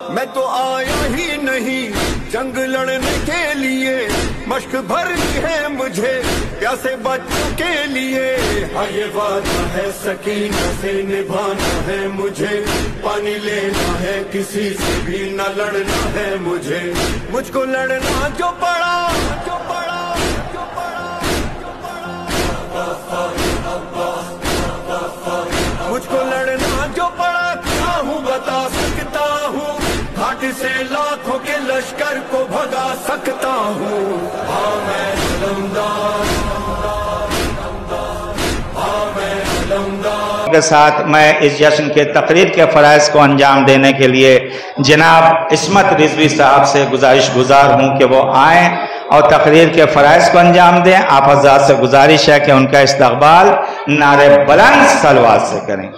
میں تو آیا ہی نہیں جنگ لڑنے کے لیے، مشق بھرنی ہے مجھے پیاسے بچوں کے لیے۔ ہاں یہ وعدہ ہے سکینہ سے نبھانا ہے مجھے، پانی لینا ہے کسی سے بھی نہ لڑنا ہے مجھے، مجھ کو لڑنا جو پڑا مجھ کو لڑنا جو پڑا کیا ہوں بتا سکتا ہوں، گھاٹ سے لاکھوں کے لشکر کو بھگا سکتا ہوں۔ ہاں میں علمدار، ہاں میں علمدار کے ساتھ میں اس جشن کے تقریب کے فرائض کو انجام دینے کے لیے جناب عصمت رضوی صاحب سے گزار ہوں کہ وہ آئیں اور تقریر کے فرائض کو انجام دیں۔ آپ حضرات سے گزارش ہے کہ ان کا استقبال نعرے بلند صلوات سے کریں۔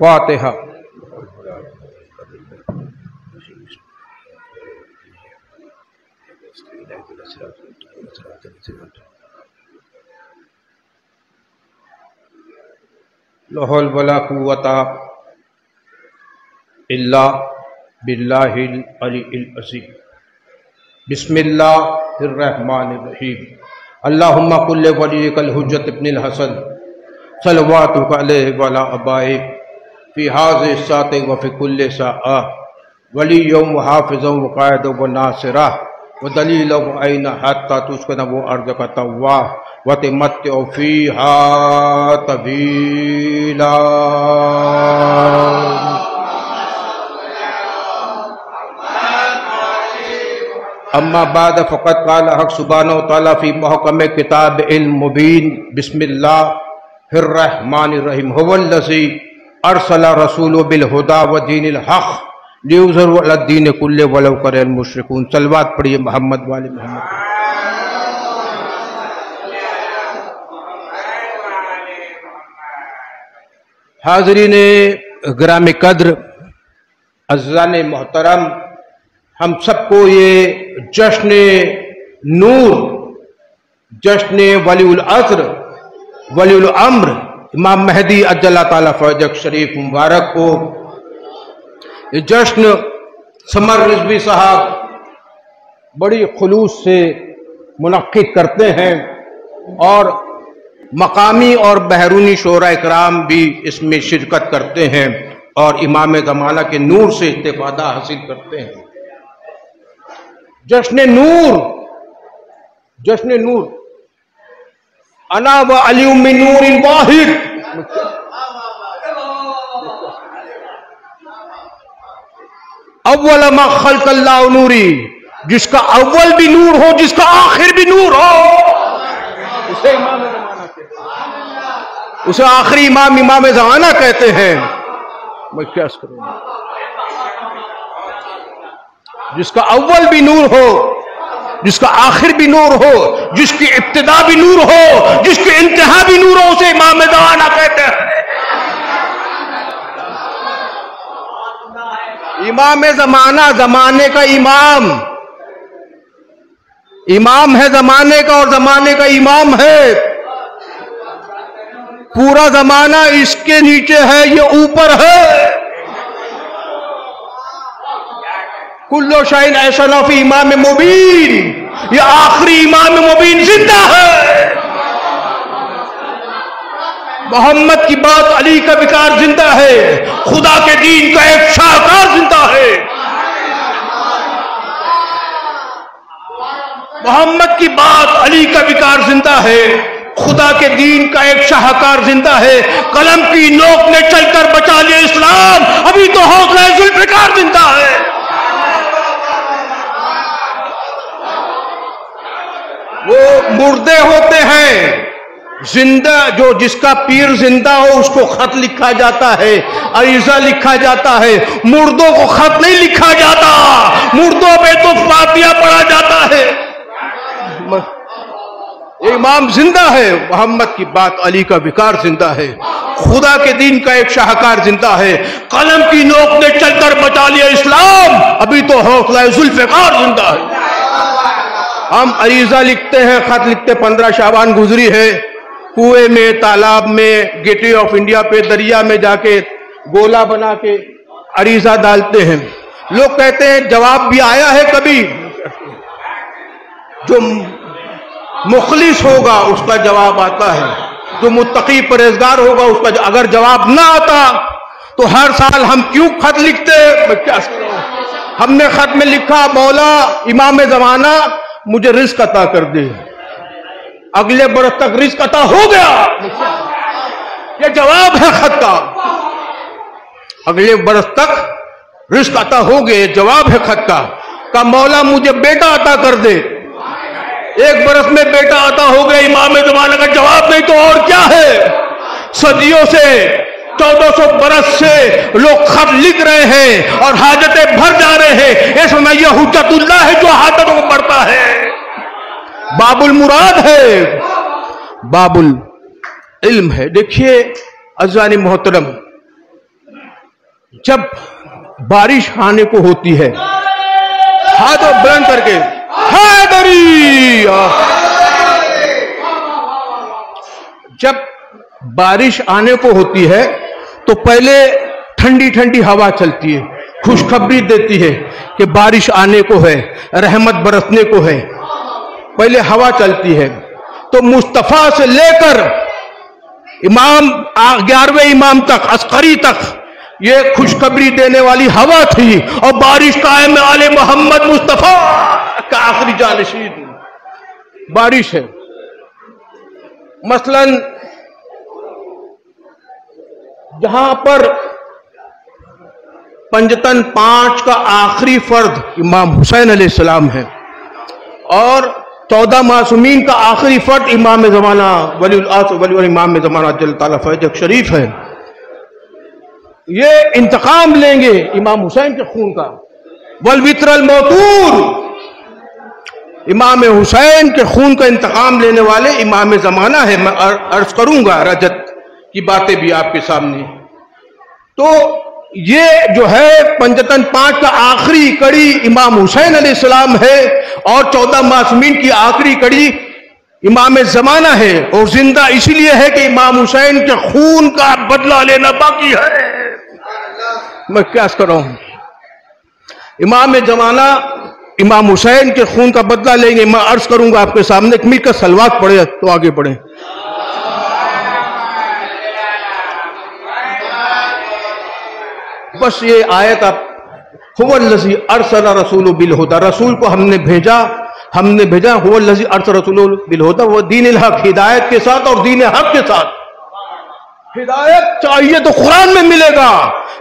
فاتحہ۔ لا حول ولا قوت الا باللہ العلی العظیم۔ بسم اللہ الرحمن الرحیم۔ اللہم کل ولیک الحجت ابن الحسن صلواتک علیہ وعلی آبائہ فی ہذہ الساعۃ وفی کل ساعہ، ولی و حافظ و قائد و ناصرہ و دلیل و عین حتی تسکن و ارضک طواہ وتمتع فیہا طویلا۔ اما بعد فقد قال حق سبحانہ وتعالی فی محکم کتاب المبین۔ بسم اللہ الرحمن الرحیم۔ هو الذی ارسل رسول بالہدی ودین الحق لیظہرہ علی الدین کلہ ولو کرہ المشرکون۔ صلوات پڑھیے محمد والے محمد۔ حاضرین گرام قدر، عزیزان محترم، ہم سب کو یہ جشن نور، جشن ولی العصر، ولی الامر امام مہدی عجل اللہ تعالیٰ فرجک شریف مبارک کو یہ جشن ثمر رضوی صاحب بڑی خلوص سے منعقد کرتے ہیں، اور مقامی اور بیرونی شعراء اکرام بھی اس میں شرکت کرتے ہیں اور امام زمانہ کے نور سے استفادہ حاصل کرتے ہیں۔ جشن نور، جشن نور، انا و علی من نور واحد۔ اول ما خلق اللہ نوری، جس کا اول بھی نور ہو، جس کا آخر بھی نور ہو، اسے امام زمانہ کہتے ہیں، اسے آخری امام زمانہ کہتے ہیں۔ میں کیا کروں، جس کا اول بھی نور ہو، جس کا آخر بھی نور ہو، جس کی ابتدا بھی نور ہو، جس کی انتہا بھی نور ہو، اسے امام زمانہ کہتے ہیں۔ امام زمانہ، زمانے کا امام، امام ہے زمانے کا اور زمانے کا امام ہے۔ پورا زمانہ اس کے نیچے ہے، یہ اوپر ہے۔ کلو شاہین ایسا فی امام مبین، یہ آخری امام مبین زندہ ہے۔ محمد کی بات علی کا وقار زندہ ہے، خدا کے دین کا ایک شاہکار زندہ ہے۔ محمد کی بات علی کا وقار زندہ ہے، خدا کے دین کا ایک شاہکار زندہ ہے۔ قلم کی نوک نے چل کر بچا لیا اسلام، ابھی تو حوصلہ ذوالفقار زندہ ہے۔ وہ مردے ہوتے ہیں، زندہ جو جس کا پیر زندہ ہو اس کو خط لکھا جاتا ہے، عریضہ لکھا جاتا ہے۔ مردوں کو خط نہیں لکھا جاتا، مردوں پہ تو فاتحہ پڑھا جاتا ہے۔ یہ امام زندہ ہے، محمد کی بات علی کا وقار زندہ ہے، خدا کے دین کا ایک شاہکار زندہ ہے، قلم کی نوک نے چل کر بچا لیا اسلام، ابھی تو حوصلہ ذوالفقار زندہ ہے۔ ہم عریضہ لکھتے ہیں، خط لکھتے، 15 شعبان گزری ہے، کنویں میں، تالاب میں، گیٹ وے آف انڈیا پہ، دریا میں جا کے گولا بنا کے عریضہ ڈالتے ہیں۔ لوگ کہتے ہیں جواب بھی آیا ہے کبھی؟ جو مخلص ہوگا اس کا جواب آتا ہے، جو متقی پرہیزگار ہوگا اس کا اگر جواب نہ آتا تو ہر سال ہم کیوں خط لکھتے؟ ہم نے خط میں لکھا، مولا امام زمانہ مجھے رزق عطا کر دے، اگلے برس تک رزق عطا ہو گیا، یہ جواب ہے خط کا، اگلے برس تک رزق عطا ہو گئے، یہ جواب ہے خط کا۔ کہ مولا مجھے بیٹا عطا کر دے، ایک برس میں بیٹا عطا ہو گیا، امام زمانہ کا جواب نہیں تو اور کیا ہے؟ صدیوں سے، 1400 برس سے لوگ خط لکھ رہے ہیں اور حاجتیں بھر جا رہے ہیں، اس میں یہ حجت اللہ ہے جو حاجتوں کو بڑھتا ہے، باب المراد ہے، باب العلم ہے۔ دیکھیے عزیزان محترم، جب بارش آنے کو ہوتی ہے، ہاتھ بلند کر کے حیدری، جب بارش آنے کو ہوتی ہے تو پہلے ٹھنڈی ٹھنڈی ہوا چلتی ہے، خوشخبری دیتی ہے کہ بارش آنے کو ہے، رحمت برسنے کو ہے، پہلے ہوا چلتی ہے۔ تو مصطفیٰ سے لے کر امام 11ویں امام تک، عسکری تک یہ خوشخبری دینے والی ہوا تھی، اور بارش قائم آل محمد مصطفیٰ کا آخری جانشین بارش ہے۔ مثلا جہاں پر پنجتن 5 کا آخری فرد امام حسین علیہ السلام ہے، اور 14 معصومین کا آخری فرد امام زمانہ ولی العصر ولی امام زمانہ جل تعالیٰ فیض شریف ہے، یہ انتقام لیں گے امام حسین کے خون کا، والوتر الموتور، امام حسین کے خون کا انتقام لینے والے امام زمانہ ہے۔ میں عرض کروں گا رجت کی باتیں بھی آپ کے سامنے۔ تو یہ جو ہے پنجتن 5 کا آخری کڑی امام حسین علیہ السلام ہے، اور 14 معصومین کی آخری کڑی امام زمانہ ہے، اور زندہ اس لیے ہے کہ امام حسین کے خون کا بدلہ لینا باقی ہے۔ میں کیا کروں، امام زمانہ امام حسین کے خون کا بدلہ لیں گے۔ میں عرض کروں گا آپ کے سامنے، مل کر صلوات پڑھے تو آگے بڑھیں۔ بس یہ آیت آپ، هو الذی ارسل رسول بالہدی، رسول کو ہم نے بھیجا، هو الذی ارسل رسول بالہدی، وہ دین الحق، ہدایت کے ساتھ اور دین حق کے ساتھ۔ ہدایت چاہیے تو قرآن میں ملے گا،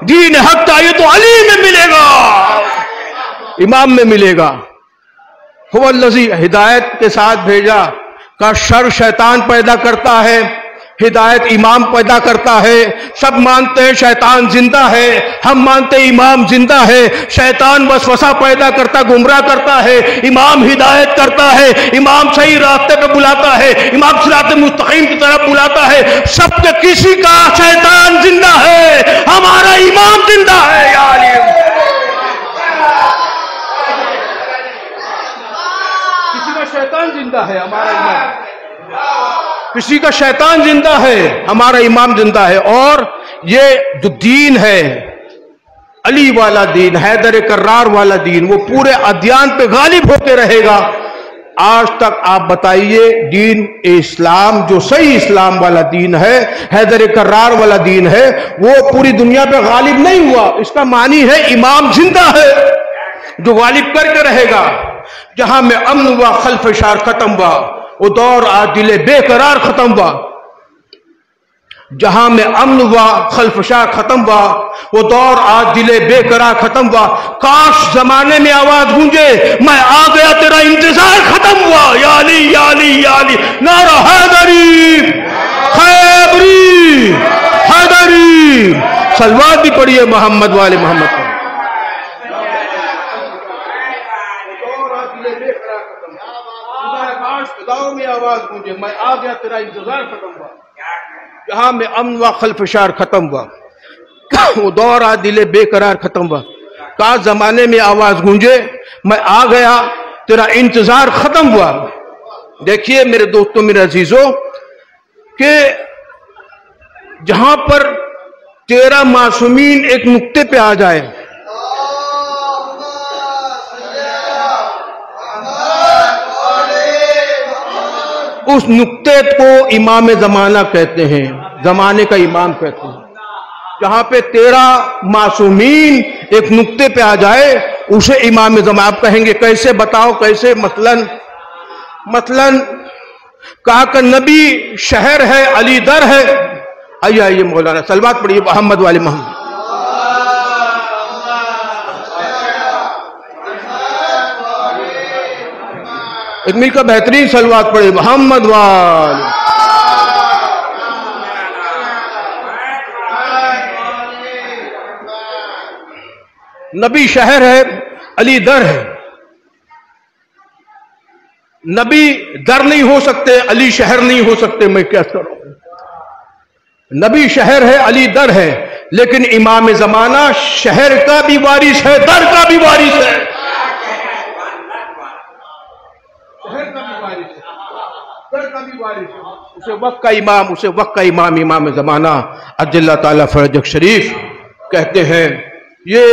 دین حق چاہیے تو علی میں ملے گا، امام میں ملے گا۔ هو الذی، ہدایت کے ساتھ بھیجا، کا شر شیطان پیدا کرتا ہے، ہدایت امام پیدا کرتا ہے۔ سب مانتے ہیں شیطان زندہ ہے، ہم مانتے ہیں امام زندہ ہے۔ شیطان وسوسہ پیدا کرتا، گمراہ کرتا ہے، امام ہدایت کرتا ہے، امام صحیح راستے پہ بلاتا ہے، امام صراط مستقیم کی طرف بلاتا ہے۔ سب کے کسی کا شیطان زندہ ہے، ہمارا امام زندہ ہے۔ یا علی، کسی کا شیطان زندہ ہے، ہمارا امام، کسی کا شیطان زندہ ہے، ہمارا امام زندہ ہے۔ اور یہ جو دین ہے، علی والا دین، حیدر کرار والا دین، وہ پورے ادیان پہ غالب ہو کے رہے گا۔ آج تک آپ بتائیے دین اسلام جو صحیح اسلام والا دین ہے، حیدر کرار والا دین ہے، وہ پوری دنیا پہ غالب نہیں ہوا۔ اس کا معنی ہے امام زندہ ہے جو غالب کر کے رہے گا۔ جہاں میں امن ہوا، خلفشار ختم ہوا، وہ دور آج دل بے قرار ختم ہوا۔ جہاں میں امن ہوا، خلفشار ختم ہوا، وہ دور آج دل بے قرار ختم ہوا۔ کاش زمانے میں آواز گونجے، میں آ گیا تیرا انتظار ختم ہوا۔ یا علی یا علی یا علی، نعرہ حیدری خیبری حیدری۔ صلوات بھی پڑھیے محمد والے محمد پر۔ میں آواز گونجے، تیرا انتظار ختم ہوا، جہاں میں امن و خلفشار ختم ہوا، وہ دور آ دل بے قرار ختم ہوا، کہا زمانے میں آواز گونجے میں آ گیا، تیرا انتظار ختم ہوا۔ دیکھیے میرے دوستوں، میرے عزیزوں، کہ جہاں پر 13 معصومین ایک نقطے پہ آ جائے، اس نقطے کو امام زمانہ کہتے ہیں، زمانے کا امام کہتے ہیں۔ جہاں پہ 13 معصومین ایک نقطے پہ آ جائے اسے امام زمانہ۔ آپ کہیں گے کیسے؟ بتاؤ کیسے؟ مثلاً کہا کہ نبی شہر ہے، علی در ہے۔ آئیے مولانا صلوات پڑھیے محمد والے محمد۔ ایک مل کا بہترین صلوات پڑھے محمد والے۔ نبی شہر ہے، علی در ہے۔ نبی در نہیں ہو سکتے، علی شہر نہیں ہو سکتے، میں کیا کروں؟ نبی شہر ہے، علی در ہے، لیکن امام زمانہ شہر کا بھی وارث ہے، در کا بھی وارث ہے، شہر کا بھی وارث ہے، در کا بھی وارث ہے۔ اسے وقت کا امام، اسے وقت کا امام، امام زمانہ عجل اللہ تعالیٰ فرجک شریف کہتے ہیں۔ یہ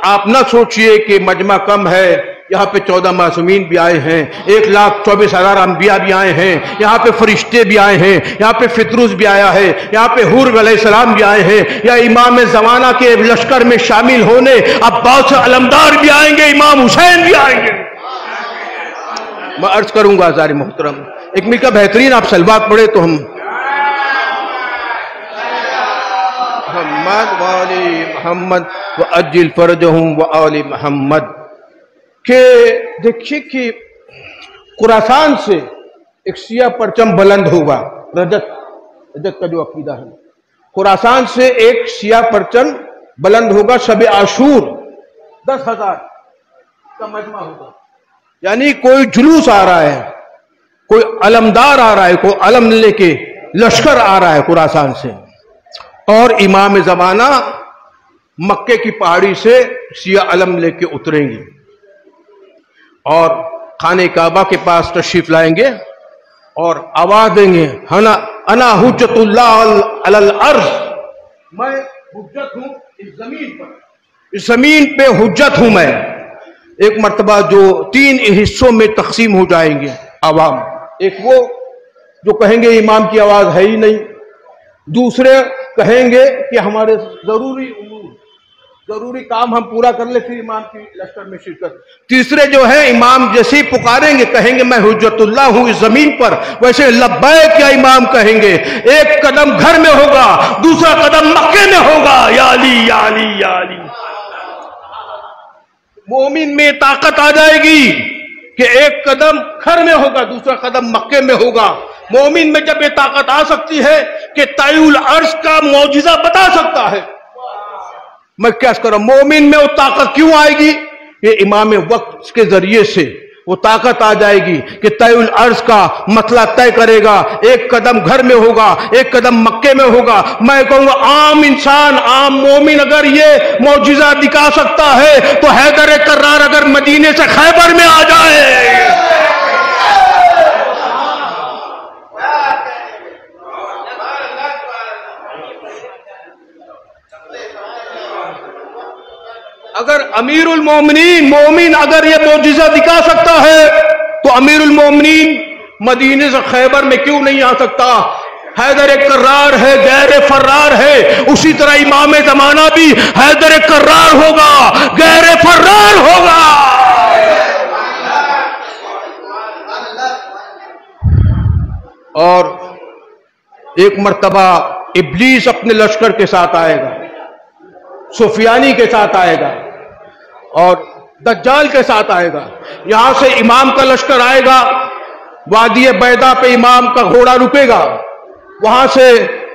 آپ نہ سوچئے کہ مجمع کم ہے، یہاں پہ 14 معصومین بھی آئے ہیں، 1,24,000 انبیاء بھی آئے ہیں، یہاں پہ فرشتے بھی آئے ہیں، یہاں پہ فطروس بھی آیا ہے، یہاں پہ حور علیہ السلام بھی آئے ہیں، یا امام زمانہ کے لشکر میں شامل ہونے عباس علمدار بھی آئیں گے، امام حسین بھی آئیں گے۔ میں عرض کروں گا عزیز محترم، ایک مل کا بہترین آپ صلوات پڑھے تو ہم محمد والی محمد وعجل فرجہم وآل محمد۔ کہ دیکھیے کہ خراسان سے ایک سیاہ پرچم بلند ہوگا، رجت کا جو عقیدہ ہے، خراسان سے ایک سیاہ پرچم بلند ہوگا، شب عاشور 10,000 کا مجمع ہوگا، یعنی کوئی جلوس آ رہا ہے، کوئی علمدار آ رہا ہے، کوئی علم لے کے لشکر آ رہا ہے خراسان سے، اور امام زمانہ مکے کی پہاڑی سے سیاہ علم لے کے اتریں گے اور خانہ کعبہ کے پاس تشریف لائیں گے اور آواز دیں گے، انا حجت اللہ علی الارض، میں حجت ہوں اس زمین پر، اس زمین پہ حجت ہوں میں۔ ایک مرتبہ جو 3 حصوں میں تقسیم ہو جائیں گے عوام، ایک وہ جو کہیں گے امام کی آواز ہے ہی نہیں، دوسرے کہیں گے کہ ہمارے ضروری کام ہم پورا کر لیں پھر امام کی لشکر میں شرکت، تیسرے جو ہے امام جیسے پکاریں گے کہیں گے میں حجت اللہ ہوں اس زمین پر، ویسے لبیک یا امام کہیں گے، ایک قدم گھر میں ہوگا، دوسرا قدم مکے میں ہوگا، یا علی یا علی یا علی۔ مومن میں طاقت آ جائے گی کہ ایک قدم گھر میں ہوگا، دوسرا قدم مکے میں ہوگا۔ مومن میں جب یہ طاقت آ سکتی ہے کہ طی العرش کا معجزہ بتا سکتا ہے، میں کیا کروں؟ مومن میں وہ طاقت کیوں آئے گی؟ یہ امام وقت کے ذریعے سے وہ طاقت آ جائے گی کہ طی العرش کا مسئلہ طے کرے گا، ایک قدم گھر میں ہوگا، ایک قدم مکے میں ہوگا۔ میں کہوں گا عام انسان، عام مومن اگر یہ معجزہ دکھا سکتا ہے تو حیدر کرار اگر مدینے سے خیبر میں آ جائے، اگر امیر المومنین مومن اگر یہ معجزہ دکھا سکتا ہے تو امیر المومنین مدینے سے خیبر میں کیوں نہیں آ سکتا؟ حیدر کرار ہے، غیر فرار ہے، اسی طرح امام زمانہ بھی حیدر کرار ہوگا، غیر فرار ہوگا۔ اور ایک مرتبہ ابلیس اپنے لشکر کے ساتھ آئے گا، سفیانی کے ساتھ آئے گا اور دجال کے ساتھ آئے گا۔ یہاں سے امام کا لشکر آئے گا، وادی بیضا پہ امام کا گھوڑا رکے گا، وہاں سے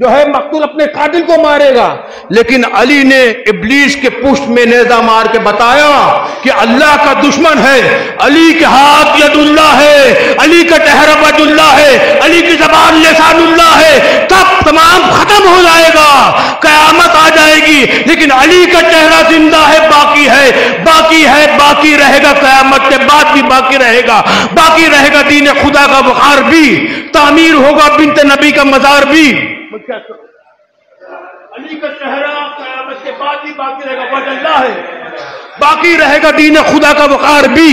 جو ہے مقتول اپنے قاتل کو مارے گا، لیکن علی نے ابلیس کے پشت میں نیزہ مار کے بتایا کہ اللہ کا دشمن ہے، علی کے ہاتھ ید اللہ ہے، علی کا چہرہ وجہ اللہ ہے، علی کی زبان لسان اللہ ہے، تب تمام ختم ہو جائے گا، قیامت آ جائے گی، لیکن علی کا چہرہ زندہ ہے، باقی ہے، باقی ہے، باقی رہے گا، قیامت کے بعد بھی باقی رہے گا، باقی رہے گا دین خدا کا وقار بھی، تعمیر ہوگا بنت نبی کا مزار بھی۔ علی کا چہرہ قیامت کے بعد بھی باقی رہے گا، وجہ اللہ ہے، باقی رہے گا دین خدا کا وقار بھی،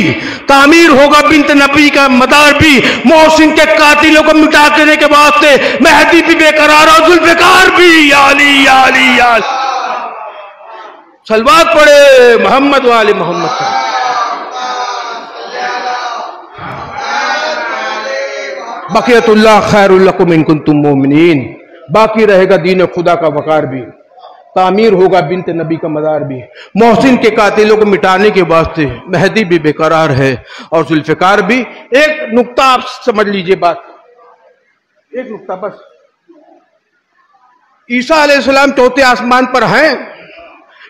تعمیر ہوگا بنت نبی کا مدار بھی، محسن کے قاتلوں کو مٹا کرنے کے واسطے مہدی بھی بے قرار اور ذوالفقار بھی۔ یا علی یا علی یا علی، صلوات پڑھے محمد والے محمد۔ بقیت اللہ خیر لکم ان کنتم مومنین، باقی رہے گا دین خدا کا وقار بھی، تعمیر ہوگا بنت نبی کا مزار بھی، محسن کے قاتلوں کو مٹانے کے واسطے مہدی بھی بے قرار ہے اور ذوالفقار بھی۔ ایک نقطہ آپ سمجھ لیجئے، بات ایک نقطہ بس، عیسیٰ علیہ السلام چوتھے آسمان پر ہیں،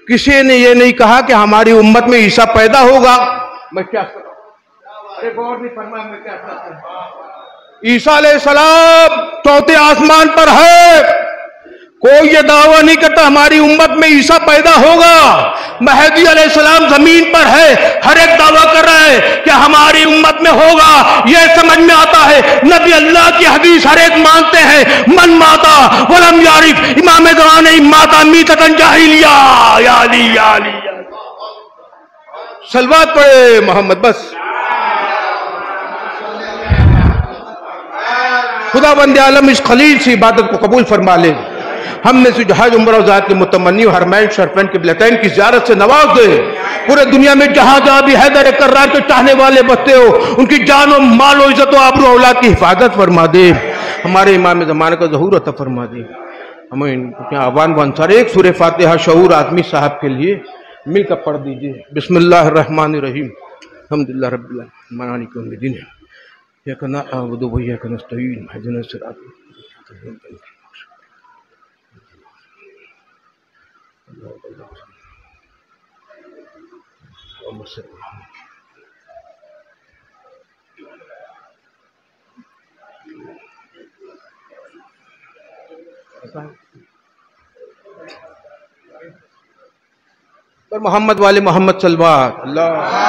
کسی نے یہ نہیں کہا کہ ہماری امت میں عیسیٰ پیدا ہوگا۔ میں کیا کروں، ایک اور نہیں فرمایا، میں کیا کروں۔ عیسیٰ علیہ السلام چوتھے آسمان پر ہے، کوئی یہ دعویٰ نہیں کرتا ہماری امت میں عیسیٰ پیدا ہوگا۔ مہدی علیہ السلام زمین پر ہے، ہر ایک دعویٰ کر رہا ہے کہ ہماری امت میں ہوگا، یہ سمجھ میں آتا ہے نبی اللہ کی حدیث ہر ایک مانتے ہیں، من ماتا ولم یعرف امام زمانہ ماتا میتۃ جاہلیہ۔ یا علی یا علی، صلوات پڑھے محمد۔ بس خدا بند عالم اس خلیل سے عبادت کو قبول فرما لے، ہم نے سے حج عمرہ و ذات کے متمنی و حرمین شرفین قبلتین کی زیارت سے نواز دے، پورے دنیا میں جہاں جہاں بھی حیدر کرار کے چاہنے والے بستے ہو، ان کی جان و مال و عزت و آبرو و اولاد کی حفاظت فرما دے، ہمارے امام زمانہ کا ظہور عطا فرما دے۔ ہمیں آوان و انصار ایک سورہ فاتحہ شعور آدمی صاحب کے لیے مل کر پڑھ دیجئے۔ بسم اللہ الرحمن الرحیم، الحمدللہ رب العالمین، مالک یوم الدین، ایاک نعبد و ایاک نستعین، اہدنا الصراط المستقیم۔ محمد والے محمد صلوات اللہ۔